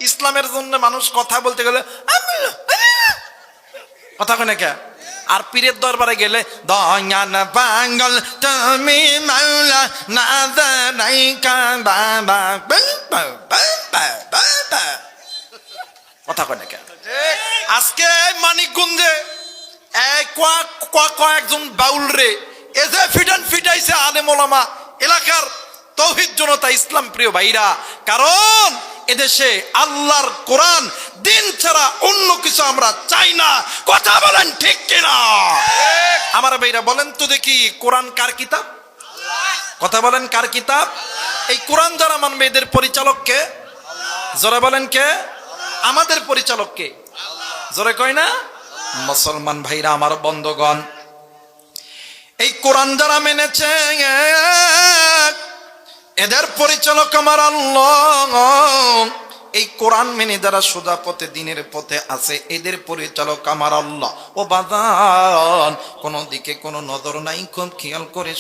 ইসলামের জন্য মানুষ কথা বলতে গেলে কথা কয় না কে? আর পীরের দরবারে গেলে দয়ান পাগল তুমি মাওলা না জানাইকা বাবা, কথা কয় না কে? আজকে মানিকগঞ্জে কয়েকজন বাউল রে এজে ফিটাইছে আলেম ওলামা, এলাকার তৌহিদ জনতা, ইসলাম প্রিয় ভাইরা। কারণ এদেশে আল্লাহর কোরআন দিন ছাড়া অন্য কিছু আমরা চাই না। কথা বলেন ঠিক কিনা? আমার ভাইরা বলেন তো দেখি, কোরআন কার কিতাব? কথা বলেন কার কিতাব? এই কোরআন যারা মানবে এদের পরিচালক কে? জোরে বলেন কে? আমাদের পরিচালক কে? জোরে কয় না? মুসলমান ভাইরা আমার বন্ধুগণ, এই কোরআন যারা মেনেছে এদের পরিচালক আমার আল্লাহ। এই কোরআন মেনে যারা সোজা পথে দিনের পথে আছে এদের পরিচালক আমার আল্লাহ। ও বাজান, কোন দিকে কোনো নজর নাই, খুব খেয়াল করে